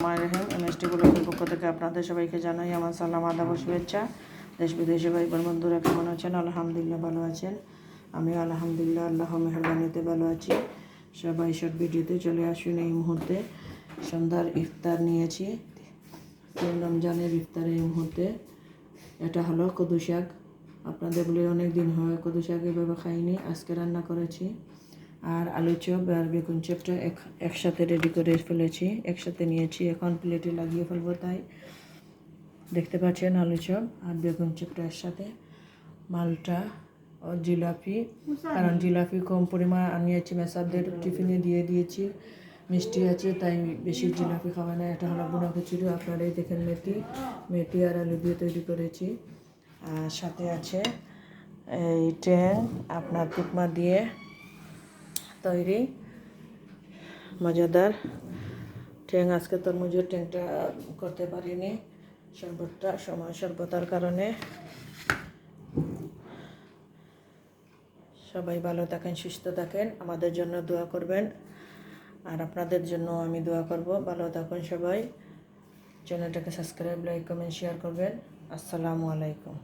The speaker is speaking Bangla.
এমএসটি ব্লগের পক্ষ থেকে আপনাদের সবাইকে জানাই আমার সালাম আদাব ও শুভেচ্ছা। দেশ বিদেশে ভাই বোন বন্ধুরা কেমন আছেন? আলহামদুলিল্লাহ ভালো আছেন। আমি আলহামদুলিল্লাহ আল্লাহ মেহরবানিতে ভালো আছি। সবাই শর্ট ভিডিওতে চলে আসুন। এই মুহূর্তে সন্ধ্যার ইফতার নিয়েছি, রমজানের ইফতার। এই মুহূর্তে এটা হলো কদু শাক। আপনাদের বলে অনেক দিন হয় কদু শাক এভাবে খাইনি, আজকে রান্না করেছি। আর আলু চপ আর বেগুন চপটা একসাথে রেডি করে ফেলেছি, একসাথে নিয়েছি। এখন প্লেটে লাগিয়ে ফেলবো, তাই দেখতে পাচ্ছেন আলু চপ আর বেগুন চপটা একসাথে। মালটা ও জিলাপি, কারণ জিলাপি কম পরিমাণ আনিয়েছি, মেসাদের টিফিনে দিয়ে দিয়েছি। মিষ্টি আছে তাই বেশি জিলাপি খাওয়া না। এটা হলো বোনা খিচুড়ি, আপনারাই দেখেন মেথি আর আলু দিয়ে তৈরি করেছি। আর সাথে আছে এই ট্যাং, আপনার তুকমা দিয়ে তৈরি মজাদার ট্যাং। আজকে তরমুজের ট্যাংটা করতে পারিনি, স্বল্পতার কারণে। সবাই ভালো থাকেন, সুস্থ থাকেন, আমাদের জন্য দোয়া করবেন। আর আপনাদের জন্য আমি দোয়া করব। ভালো থাকুন সবাই। চ্যানেলটাকে সাবস্ক্রাইব, লাইক, কমেন্ট, শেয়ার করবেন। আসসালামু আলাইকুম।